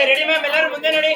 Ready ma'am, ಎಲ್ಲರೂ ಮುಂದೆ ನೋಡಿ.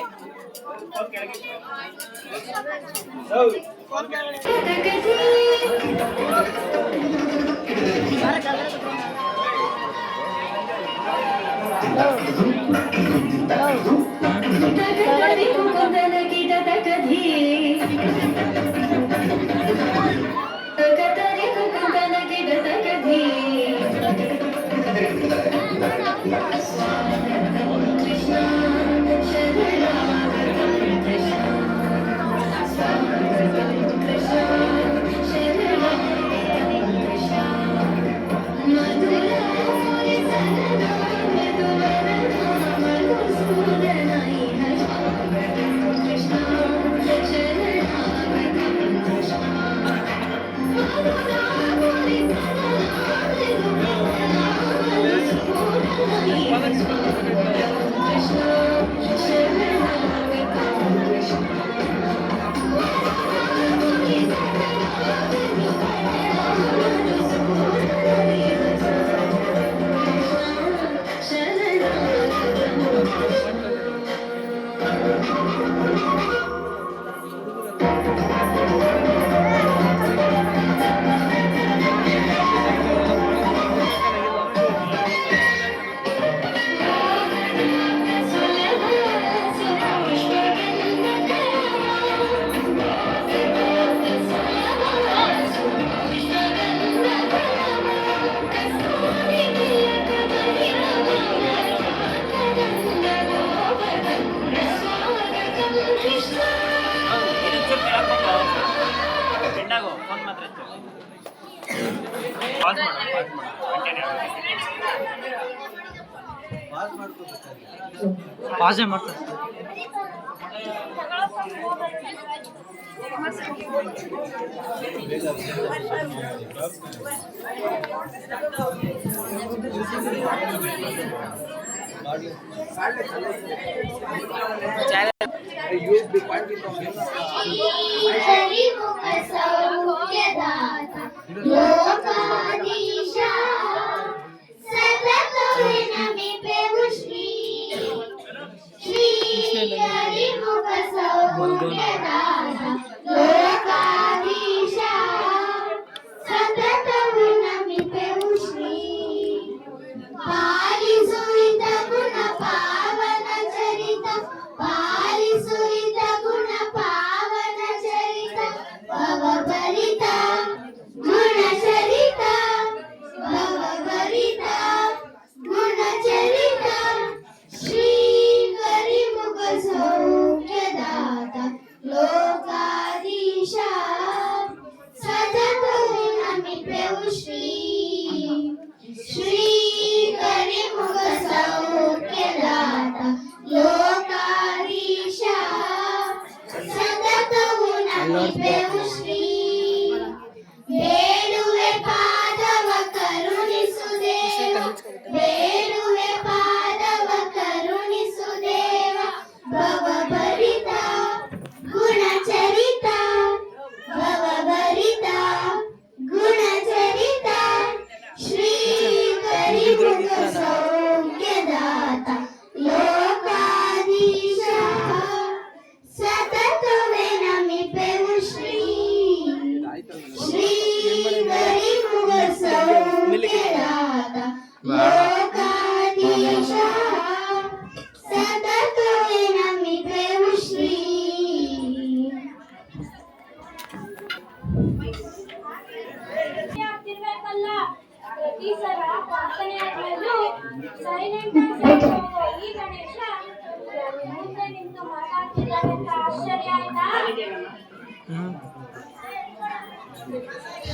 ಪಾಸೆ ಮಾಡ್ತಾರೆ.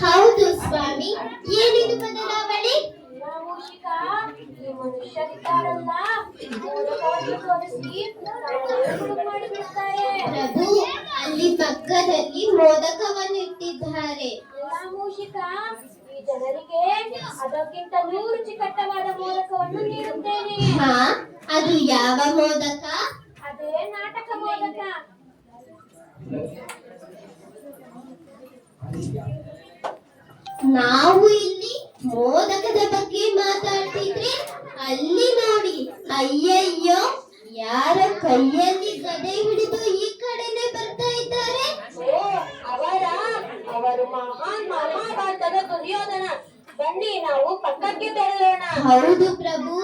ಹೌದು ಸ್ವಾಮಿ, ಏನಿದು ಬದಲಾವಣೆ? ಪ್ರಭು, ಅಲ್ಲಿ ಪಕ್ಕದಲ್ಲಿ ಮೋದಕವನ್ನು ಇಟ್ಟಿದ್ದಾರೆ. ಮೂಷಿಕ, ಈ ಜನರಿಗೆ ಅದಕ್ಕಿಂತ 100 ರುಚಿಕಟ್ಟವಾದ ಮೋದಕವನ್ನು ನೀಡುತ್ತೇನೆ. ಅದು ಯಾವ ಮೋದಕ? ಅದೇ ನಾಟಕ ಮೋದಕ. ನಾವು ಇಲ್ಲಿ ಮೋದಕದ ಬಗ್ಗೆ ಮಾತಾಡ್ತಿದ್ರೆ ಅಲ್ಲಿ ನೋಡಿ, ಅಯ್ಯಯ್ಯೋ, ಯಾರ ಕೈಯಲ್ಲಿ ಗದೆ ಹಿಡಿದು ಈ ಕಡೆನೆ ಬರ್ತಾ ಇದ್ದಾರೆ. ಓ, ಅವರು ಮಹಾನ್ ಮಹಾಭಾರತದ ದುರ್ಯೋಧನ. ಬನ್ನಿ, ನಾವು ಪಕ್ಕಕ್ಕೆ ತೆರಳೋಣ. ಹೌದು ಪ್ರಭು,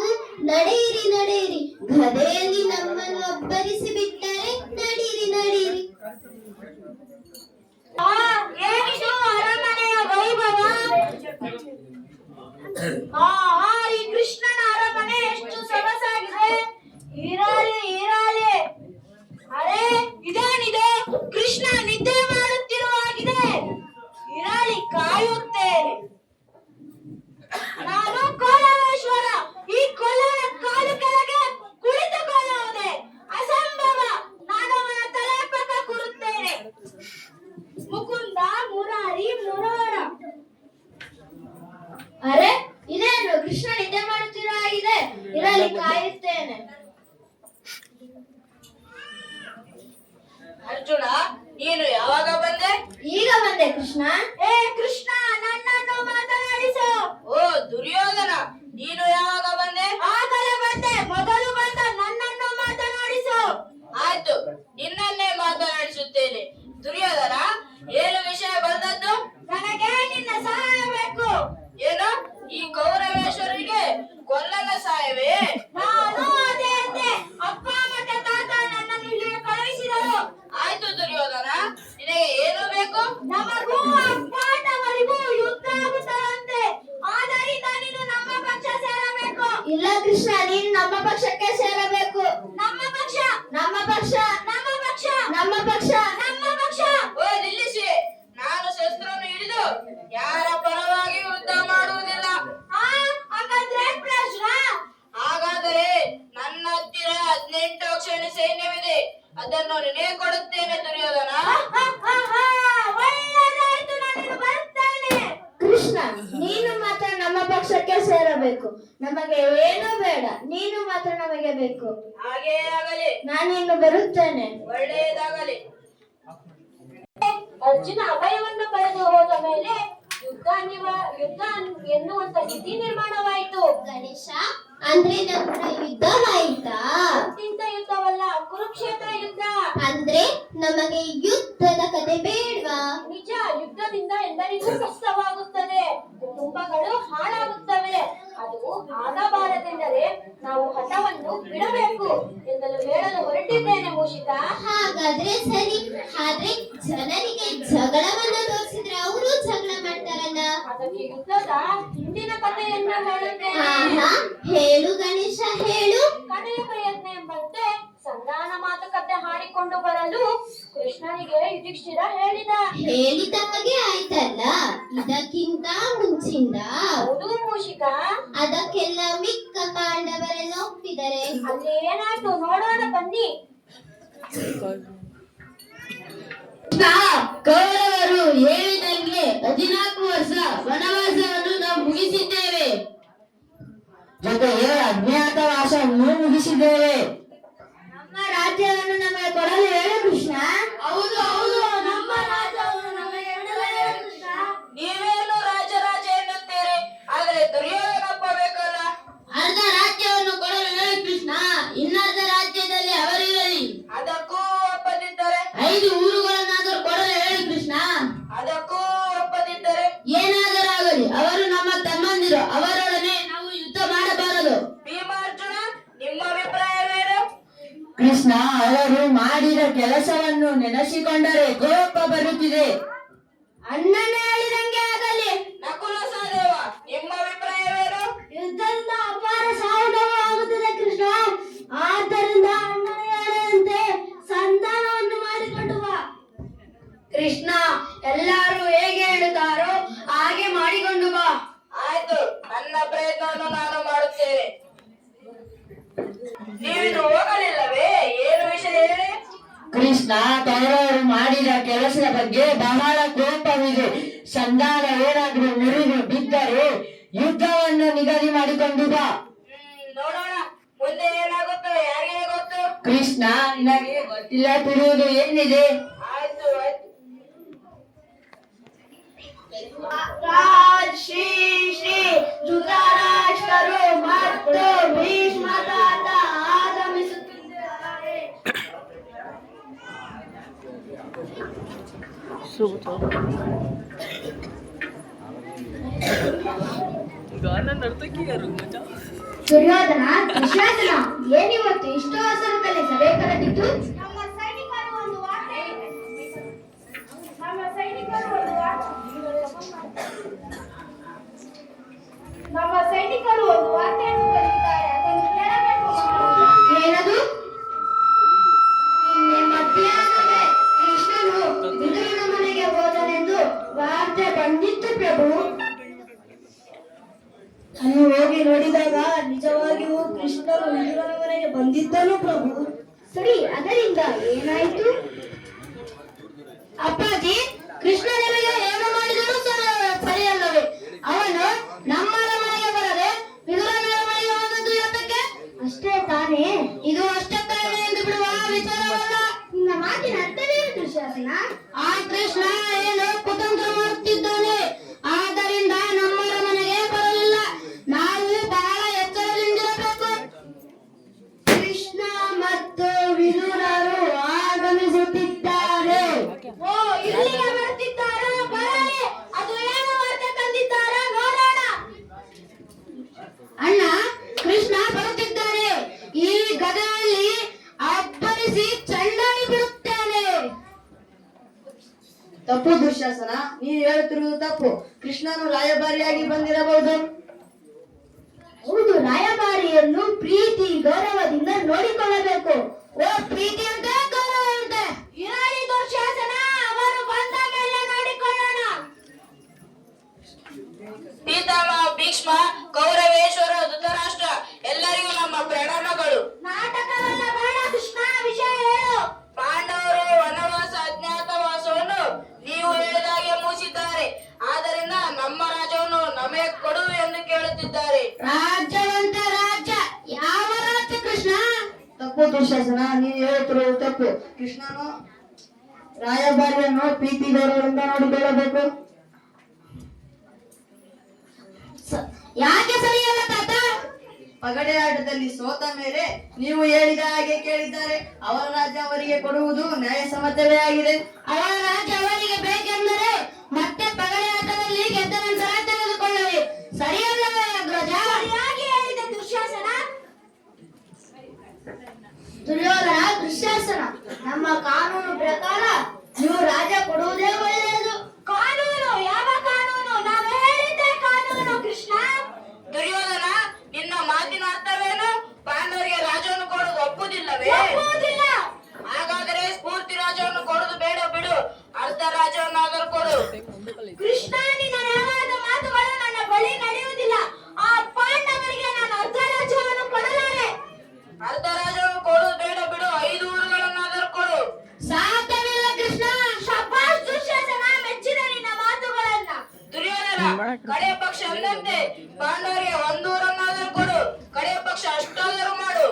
ನಡೆಯಿರಿ ನಡೆಯಿರಿ. ಗದೆಯಲ್ಲಿ ನಮ್ಮನ್ನು ಅಬ್ಬರಿಸಿ ಬಿಟ್ಟರೆ ನಡೀರಿ ನಡೀರಿ. ಏನಿದು ಅರಮನೆಯ ವೈಭವ? ಈ ಕೃಷ್ಣನ ಅರಮನೆ ಎಷ್ಟು ಸೊಗಸಾಗಿದೆ. ಇರಾಲಿ ಇರಾಲಿ. ಅರೆ, ಇದೇನಿದೆ? ಕೃಷ್ಣ ನಿದ್ದೆ ಮಾಡುತ್ತಿರುವಾಗಿದೆ. ಇರಾಲಿ, ಕಾಯುತ್ತೇನೆ. ನಾನು ಕೋಲವೇಶ್ವರ. ಈ ಕೊಲ್ಲನ ಕಾಲು ಕೆಳಗೆ ಕುಳಿತುಕೊಳ್ಳುವುದೇ ಅಸಂಭವ. ನಾನು ಅವನ ತಲೆ ಪಕ್ಕ ಕೂರುತ್ತೇನೆ. ಮುಕುಂದ ಮುರಾರಿ ಮುರಾರ. ಅರೆ, ಇದೇನು? ಕೃಷ್ಣ ನಿದ್ದೆ ಮಾಡುತ್ತಿರೋ ಆಗಿದೆ. ಇರಲಿ, ಕಾಯುತ್ತೇನೆ. ಅರ್ಜುನ, ನೀನು ಯಾವಾಗ ಬಂದೆ? ಈಗ ಬಂದೆ ಕೃಷ್ಣ. ಏ ಕೃಷ್ಣ, ನನ್ನನ್ನು ಮಾತನಾಡಿಸು. ಓ ದುರ್ಯೋಧನ, ನೀನು ಯಾವಾಗ ಬಂದೆ? ಆಗಲೇ ಬಂದೆ. ಮೊದಲು ಬಂದ ನನ್ನನ್ನು ಮಾತನಾಡಿಸು. ಆಯ್ತು, ನಿನ್ನನ್ನೇ ಮಾತನಾಡಿಸುತ್ತೇನೆ. ದುರ್ಯೋಧನ, ಏನು ವಿಷಯ ಬಂದದ್ದು? ನನಗೆ ನಿನ್ನ ಸಹಾಯ ಬೇಕು. ಏನು? ಈ ಕೌರವೇಶ್ವರಿಗೆ ಕೊಲ್ಲನ ಸಹಾಯವೇ? ನಾನು ಅದೇ ಅಂದೆ. ಅಪ್ಪ ಮತ್ತೆ ತಾತ ನನ್ನನ್ನು ಇಲ್ಲಿಗೆ ಕಳುಹಿಸಿದರು. ಆಯ್ತು ದುರ್ಯೋಧನ, ನಿನಗೆ ಏನು ಬೇಕು? ನಮಗೂ ಅಪ್ಪಾಟವರಿಗೂ ಯುದ್ಧ ಆಗುತ್ತದಂತೆ. ಆದ್ದರಿಂದ ನೀನು ನಮ್ಮ ಪಕ್ಷ ಸೇರಬೇಕು. ಇಲ್ಲ ಕೃಷ್ಣ, ನೀನು ನಮ್ಮ ಪಕ್ಷಕ್ಕೆ ಸೇರಬೇಕು. ನಮ್ಮ ಪಕ್ಷ, ನಮ್ಮ ಪಕ್ಷ, ನಮ್ಮ ಪಕ್ಷ, ನಮ್ಮ ಪಕ್ಷ. ನಮ್ಮ ಪಕ್ಷ. ಓ ನಿಲ್ಲಿಸಿ, ನಾನು ಶಸ್ತ್ರವನ್ನು ಹಿಡಿದು ಯಾರ ಪರವಾಗಿಯೂ ಯುದ್ಧ ಮಾಡುವುದಿಲ್ಲ. ಹಾಗಾದ್ರೆ ಪ್ರಶ್ನ. ಹಾಗಾದರೆ ನನ್ನ ಹತ್ತಿರ 18 ಅಕ್ಷರ ಸೈನ್ಯವಿದೆ, ಅದನ್ನು ನಿನಗೆ ಕೊಡುತ್ತೇನೆ ದುರ್ಯೋಧನ. ಒಳ್ಳೆದಾಯ್ತು, ನಾನು ಬರುತ್ತೇನೆ. ಕೃಷ್ಣ, ನೀನು ಮಾತ್ರ ನಮ್ಮ ಪಕ್ಷಕ್ಕೆ ಸೇರಬೇಕು. ನಮಗೆ ಏನೂ ಬೇಡ, ನೀನು ಮಾತ್ರ ನಮಗೆ ಬೇಕು. ಹಾಗೇ ಆಗಲಿ. ನಾನಿನ್ನು ಬರುತ್ತೇನೆ. ಒಳ್ಳೆಯದಾಗಲಿ. ಅರ್ಜುನ ಅಭಯವನ್ನು ಪಡೆದು ಹೋದ ಮೇಲೆ ಯುದ್ಧ ಎನ್ನುವಂತ ಸ್ಥಿತಿ ನಿರ್ಮಾಣವಾಯಿತು. ಗಣೇಶ, ಅಂದ್ರೆ ನಮ್ಮ ಯುದ್ಧವಾಯಿತಾ? ಇಂಥ ಯುದ್ಧವಲ್ಲ, ಕುರುಕ್ಷೇತ್ರ ಯುದ್ಧ. ಅಂದ್ರೆ ನಮಗೆ ಯುದ್ಧದ ಕತೆ ಬೇಡ್ವಾ? ನಿಜ, ಯುದ್ಧದಿಂದ ಎಲ್ಲರಿಗೂ ಕಷ್ಟವಾಗುತ್ತದೆ, ಕುಟುಂಬಗಳು ಹಾಳಾಗುತ್ತವೆ. ಅದು ಆಗಬಾರದೆಂದರೆ ನಾವು ಹಠವನ್ನು ಬಿಡಬೇಕು ಎಂದಲು ಹೇಳಲು ಹೊರಟಿದ್ದೇನೆ ಮೂಷಿಕ. ಹಾಗಾದ್ರೆ ಸರಿ. ಆದ್ರೆ ಜನರಿಗೆ ಜಗಳವನ್ನ ತೋರಿಸಿದ್ರೆ ಅವರು ಜಗಳ ಮಾಡ್ತಾರಲ್ಲ. ಅದಕ್ಕೆ ಯುದ್ಧದ ಹಿಂದಿನ ಕಥೆಯನ್ನು ಹೇಳುತ್ತೇನೆ. ಆಹಾ, ಹೇಳು ಗಣೇಶ, ಹೇಳು. ಕಡೆಯ ಪ್ರಯತ್ನ ಎಂಬಂತೆ ಸಂಧಾನ ಮಾತುಕತೆ ಹಾಡಿಕೊಂಡು ಬರಲು ಕೃಷ್ಣನಿಗೆ ಯುಧಿಷ್ಠಿರ ಹೇಳಿದ ಹಾಗೆ ಆಯ್ತಲ್ಲ. ಇದಕ್ಕಿಂತ ಮುಂಚಿಂದ ಹೌದು ಮೂಷಿಕ. ಅದಕ್ಕೆಲ್ಲ ಮಿಕ್ಕ ಪಾಂಡವರೆಲ್ಲ ಒಪ್ಪಿದರೆ ಅಲ್ಲೇನಾಯ್ತು ನೋಡೋಣ ಬನ್ನಿ. ಕೌರವರು ಹೇಳಿದಂಗೆ 14 ವರ್ಷ ವನವಾಸವನ್ನು ನಾವು ಮುಗಿಸಿದ್ದೇವೆ. ಜೊತೆಗೆ ಅಜ್ಞಾತವಾಸವನ್ನು ಮುಗಿಸಿದ್ದೇವೆ. ನಮ್ಮ ರಾಜ್ಯವನ್ನು ನಮಗೆ ಕೊಡಲು ಹೇಳು ಕೃಷ್ಣ. ಹೌದು ಹೌದು, ನಮ್ಮ ರಾಜ್ಯವನ್ನು ನಮಗೆ ನೀಡಲು ಹೇಳು ಕೃಷ್ಣ. ನೀವೇನು ರಾಜ ಎನ್ನುತ್ತೀರಿ, ಆದರೆ ದುರ್ಯೋಧನಪ್ಪ ಬೇಕಲ್ಲ. ಅರ್ಧ ರಾಜ್ಯವನ್ನು ಕೊಡಲು ಹೇಳು ಕೃಷ್ಣ. ಇನ್ನರ್ಧ ರಾಜ್ಯದಲ್ಲಿ ಅವರಿರಲಿ. ಅದಕ್ಕೂ ಒಪ್ಪದಿದ್ದರೆ? 5 ಊರುಗಳನ್ನಾದರೂ ಕೊಡಲು ಹೇಳು ಕೃಷ್ಣ. ಅದಕ್ಕೂ ಒಪ್ಪದಿದ್ದರೆ? ಏನಾದರಾಗಲಿ, ಅವರು ನಮ್ಮ ತಮ್ಮಂದಿರು, ಅವರೊಡನೆ ನಾವು ಯುದ್ಧ ಮಾಡಬಾರದು. ಭೀಮಾರ್ಜುನ, ನಿಮ್ಮ ಅಭಿಪ್ರಾಯವೇನು? ಕೃಷ್ಣ, ಅವರು ಮಾಡಿದ ಕೆಲಸವನ್ನು ನೆನೆಸಿಕೊಂಡರೆ ಕೋಪ ಬರುತ್ತಿದೆ. ಅಣ್ಣನ ಹೇಳಿದಂಗೆ ಆಗಲಿ. ನಕುಲ ಸಹದೇವ, ನಿಮ್ಮ ಅಭಿಪ್ರಾಯವೇನು? ಯುದ್ಧದಿಂದ ಅಪಾರ ಸಾವು ಆಗುತ್ತದೆ ಕೃಷ್ಣ. ಆದ್ದರಿಂದ ಅಣ್ಣನ ಹೇಳಿದಂತೆ ಸಂಧಾನವನ್ನು ಮಾಡಿಕೊಂಡು ಬಾ. ಕೃಷ್ಣ, ಎಲ್ಲರೂ ಹೇಗೆ ಹೇಳುತ್ತಾರೋ ಹಾಗೆ ಮಾಡಿಕೊಂಡು ಬಾ. ಆಯ್ತು, ನನ್ನ ಪ್ರಯತ್ನವನ್ನು ನಾನು ಮಾಡುತ್ತೇನೆ. ನೀವಿನ್ನು ಹೋಗಲಿಲ್ಲವೇ? ಏನು ವಿಷಯ ಹೇಳಿ? ಕೃಷ್ಣ, ಕೌರವರು ಮಾಡಿದ ಕೆಲಸದ ಬಗ್ಗೆ ಬಹಳ ಕೋಪವಿದೆ. ಸಂಧಾನ ಏನಾದರೂ ಮುರಿದು ಬಿದ್ದರೆ ಯುದ್ಧವನ್ನು ನಿಗದಿ ಮಾಡಿಕೊಂಡು ಬಾ. ನೋಡೋಣ ಮುಂದೆ ಏನಾಗುತ್ತೋ ಯಾರಿಗೆ ಗೊತ್ತು. ಕೃಷ್ಣ, ನಿನಗೆ ಗೊತ್ತಿಲ್ಲ ತಿರುವುದು ಏನಿದೆ? ಆಯ್ತು ಆಯ್ತು. ರಾಜ ಶ್ರೀ ಶ್ರೀ ಧೃತರಾಷ್ಟ್ರರು ಮತ್ತು ಭೀಷ್ಮ ತಾತ ಆಗಮಿಸುತ್ತಿದ್ದಾರೆ. ದುರ್ಯೋಧನ, ದುಶ್ಯಾಸನ, ಏನಿವತ್ತು ಇಷ್ಟು ಅವಸರದಲ್ಲಿ ಸಭೆ ಕರೆದಿದ್ದು? ನಮ್ಮ ಸೈನಿಕರು ಒಂದು ವಾರ್ತೆ ತಂದಿದ್ದಾರೆ. ಅದನ್ನು ಕೇಳಬೇಕು. ಏನದು? ನಿನ್ನೆ ಮಧ್ಯಾಹ್ನವೇ ಕೃಷ್ಣನು ವಿದುರನ ಮನೆಗೆ ಹೋದನೆಂದು ವಾರ್ತೆ ಬಂದಿತ್ತು ಪ್ರಭು. ನಾನು ಹೋಗಿ ನೋಡಿದಾಗ ನಿಜವಾಗಿಯೂ ಕೃಷ್ಣನು ವಿದುರನ ಮನೆಗೆ ಬಂದಿದ್ದನು ಪ್ರಭು. ಸರಿ, ಅದರಿಂದ ಏನಾಯಿತು? ಅಪ್ಪಾಜಿ, ಕೃಷ್ಣ ನಿಮಗೆ ಏನು ಮಾಡಿದರೂ ಸರಿಯಲ್ಲವೇ? ಅವನು ನಮ್ಮ ಮನೆಗೆ ಬರದೆ ವಿದುರನ ಮನೆಗೆ ಹೋದದ್ದು ಯಾತಕ್ಕೆ? ಅಷ್ಟೇ ತಾನೇ. ಇದು ಅಷ್ಟೇ ತಾನೇ ಎಂದು ಬಿಡುವ ವಿಚಾರವಲ್ಲ. ನಿನ್ನ ಮಾತಿನ ಅರ್ಥವೇನು ದುಶ್ಯಾಸನ? ಆ ಕೃಷ್ಣ ಏನು ಕುತಂತ್ರ ಮಾಡುತ್ತಿದ್ದಾನೆ. ಆದ್ದರಿಂದ ನಮ್ಮ ಮನೆಗೆ ಬರಲಿಲ್ಲ. ನಾವು ಬಹಳ ಎಚ್ಚರದಿಂದಿರಬೇಕು. ಕೃಷ್ಣ ಮತ್ತು ವಿದುರರು ಆಗಮಿಸುತ್ತಿದ್ದಾರೆ. ಓ, ಇಲ್ಲಿಗೆ ಬರ್ತಿದ್ದಾರಾ? ಬರಲಿ. ಅದು ಏನು ವಾರ್ತೆ ತಂದಿದ್ದಾರಾ ನೋಡೋಣ. ಅಣ್ಣ, ಕೃಷ್ಣ ಬರುತ್ತಿದ್ದಾರೆ. ಈ ಗದೆಯಲ್ಲಿ ಅಬ್ಬರಿಸಿ ಚಂಡಾಡಿ ಬಿಡುತ್ತಾನೆ. ತಪ್ಪು ದುಶ್ಯಾಸನ, ನೀನು ಹೇಳುತ್ತಿರುವುದು ತಪ್ಪು. ಕೃಷ್ಣನು ರಾಯಭಾರಿಯಾಗಿ ಬಂದಿರಬಹುದು. ಹೌದು, ರಾಯಭಾರಿಯನ್ನು ಪ್ರೀತಿ ಗೌರವದಿಂದ ನೋಡಿಕೊಳ್ಳಬೇಕು. ಓ, ಪ್ರೀತಿ ಅಂತ ಗೌರವ ಅಂತೆ. ಇರಲಿ ದುಶ್ಯಾಸನ, ಅವರು ಬಂದ ಮೇಲೆ ನೋಡಿಕೊಳ್ಳೋಣ. ಪಿತಾಮಹ ಭೀಷ್ಮ, ಕೌರವೇಶ್ವರ, ಧೃತರಾಷ್ಟ್ರ ಎಲ್ಲರಿಗೂ ನಮ್ಮ ಪ್ರಣಾಮಗಳು. ನಾಟಕವೆಲ್ಲ ಬೇಡ ಕೃಷ್ಣ, ವಿಷಯ ಹೇಳು. ಪಾಂಡವರು ವನವಾಸ ಅಜ್ಞಾತವಾಸವನ್ನು ನೀವು ಹೇಳಿದಾಗೆ ಮುಗಿಸಿದ್ದಾರೆ. ಆದ್ದರಿಂದ ನಮ್ಮ ರಾಜ್ಯವನ್ನು ನಮಗೆ ಕೊಡು ಎಂದು ಕೇಳುತ್ತಿದ್ದಾರೆ. ರಾಜ್ಯವಂತ ರಾಜ್ಯ? ಯಾವ ರಾಜ್ಯ ಕೃಷ್ಣ? ತಪ್ಪು ದುಶ್ಯಾಸನ, ನೀನು ಹೇಳುತ್ತಿರುವುದು ತಪ್ಪು. ಕೃಷ್ಣನು ರಾಯಭಾರಿಯನ್ನು ಪ್ರೀತಿ ಗೌರವದಿಂದ ನೋಡಿಕೊಳ್ಳಬೇಕು. ಯಾಕೆ ಸರಿಯಲ್ಲ ತಾತ? ಪಗಡೆ ಆಟದಲ್ಲಿ ಸೋತ ಮೇಲೆ ನೀವು ಹೇಳಿದ ಹಾಗೆ ಕೇಳಿದ್ದಾರೆ. ಅವರ ರಾಜ್ಯ ಅವರಿಗೆ ಕೊಡುವುದು ನ್ಯಾಯಸಮ್ಮತವೇ ಆಗಿದೆ. ಅವರ ರಾಜ್ಯ ಅವರಿಗೆ ಬೇಕೆಂದರೆ ಮತ್ತೆ ಪಗಡೆ ಆಟದಲ್ಲಿ ಗೆದ್ದ ನಂತರ ತೆಗೆದುಕೊಳ್ಳಲಿ. ಸರಿಯಲ್ಲವೇ ಅಗ್ರಜ? ಸರಿಯಾಗಿ ಹೇಳಿದೆ ದುಶ್ಯಾಸನ. ದುರ್ಯೋಧನ, ದುಶ್ಯಾಸನ, ನಮ್ಮ ಕಾನೂನು ಪ್ರಕಾರ ನೀವು ರಾಜ್ಯ ಕೊಡುವುದೇ ಒಳ್ಳೆಯದು. ಕಾನೂನು? ಯಾವ ಕಾನೂನು? ನಾನು ಹೇಳಿದ್ದೆ ಕಾನೂನು ಕೃಷ್ಣ. ದುರ್ಯೋಧನ, ನಿನ್ನ ಮಾತಿನ ಅರ್ಥವೇನು? ಪಾಂಡವರಿಗೆ ರಾಜ್ಯವನ್ನು ಕೊಡುವುದು ಒಪ್ಪುವುದಿಲ್ಲವೇ? ಒಪ್ಪುವುದಿಲ್ಲ. ಹಾಗಾದರೆ ಸ್ಫೂರ್ತಿ ರಾಜ್ಯವನ್ನು ಕೊಡುವುದು ಬೇಡ ಬಿಡು. ಅರ್ಧ ರಾಜ್ಯವನ್ನಾದರೂ ಕೊಡು. ಕೃಷ್ಣ, ನಿನ್ನ ನ್ಯಾಯವಾದ ಮಾತುಗಳು ನನ್ನ ಬಳಿ ನಡೆಯುವುದಿಲ್ಲ. ಆ ಪಾಂಡವರಿಗೆ ನಾನು ಅರ್ಧ ರಾಜ್ಯವನ್ನು ಕೊಡಲಾರೆ. ಅರ್ಧ ರಾಜ್ಯವನ್ನು ಕೊಡುವುದು ಬೇಡ ಬಿಡು. 5 ಊರುಗಳನ್ನಾದರೂ ಕೊಡು. ಸಾಧ್ಯವಿಲ್ಲ ಕೃಷ್ಣ. ಶಬ್ಬಾಷ್ ದುಶ್ಯಾಸನ, ಮೆಚ್ಚಿದ ನಿನ್ನ ಮಾತುಗಳನ್ನ. ದುರ್ಯೋಧನ, ಕಡೆ ಪಕ್ಷ ಅಂದಂತೆ ಪಾಂಡವರಿಗೆ 1 ಊರನ್ನಾದರೂ ಕೊಡು. ಕಡೆ ಪಕ್ಷ ಅಷ್ಟಾದರೂ ಮಾಡು.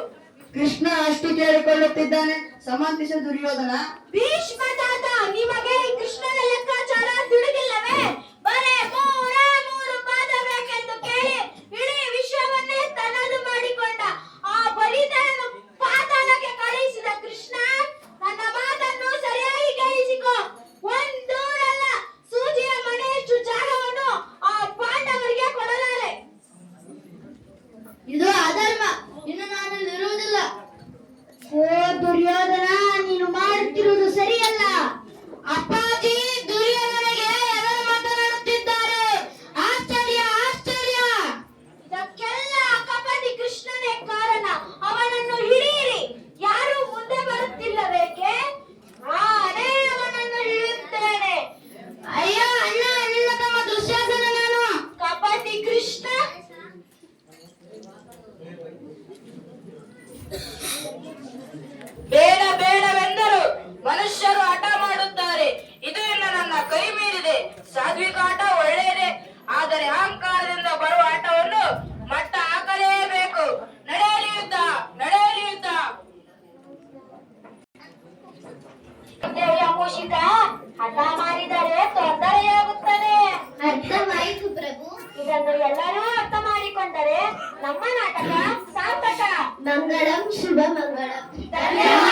ಕೃಷ್ಣ ಅಷ್ಟು ಕೇಳಿಕೊಳ್ಳುತ್ತಿದ್ದಾನೆ. ಸಮರ್ಥಿಸ ದುರ್ಯೋಧನ. ಭೀಷ್ಮ ತಾತ, ನಿಮಗೆ ಈ ಕೃಷ್ಣನ ಲೆಕ್ಕಾಚಾರ ತಿಳಿದಿಲ್ಲವೇ? ಬರೇ 3 ಪಾದ ಬೇಕೆಂದು ಕೇಳಿ ಇಡೀ ವಿಶ್ವವನ್ನೇ ತನ್ನದು ಮಾಡಿಕೊಂಡ ಆ ಬಲಿದನನ್ನು ಪಾತಾಳಕ್ಕೆ ಕಳುಹಿಸಿದ ಕೃಷ್ಣ. ನನ್ನ ಮಾತನ್ನು ಸರಿಯಾಗಿ ಕೇಳಿಸಿಕೊ. ಒಂದೂರಲ್ಲ, ಸೂಜಿಯ ಮನೆಯಷ್ಟು ಜಾಗವನ್ನು ಆ ಪಾಂಡವರಿಗೆ ಕೊಡಲಾರೆ. ಇದು ಅಧರ್ಮ. ಇನ್ನು ನಾನು ಇರುವುದಿಲ್ಲ. ಓ ದುರ್ಯೋಧನ, ನೀನು ಮಾಡುತ್ತಿರುವುದು ಸರಿಯಲ್ಲ. ಅಪ್ಪಾಜಿ, ಎಲ್ಲರೂ ಅರ್ಥ ಮಾಡಿಕೊಂಡರೆ ನಮ್ಮ ನಾಟಕ ಸಾರ್ಥಕ. ಮಂಗಳಂ ಶುಭ ಮಂಗಳಂ. ಧನ್ಯವಾದ.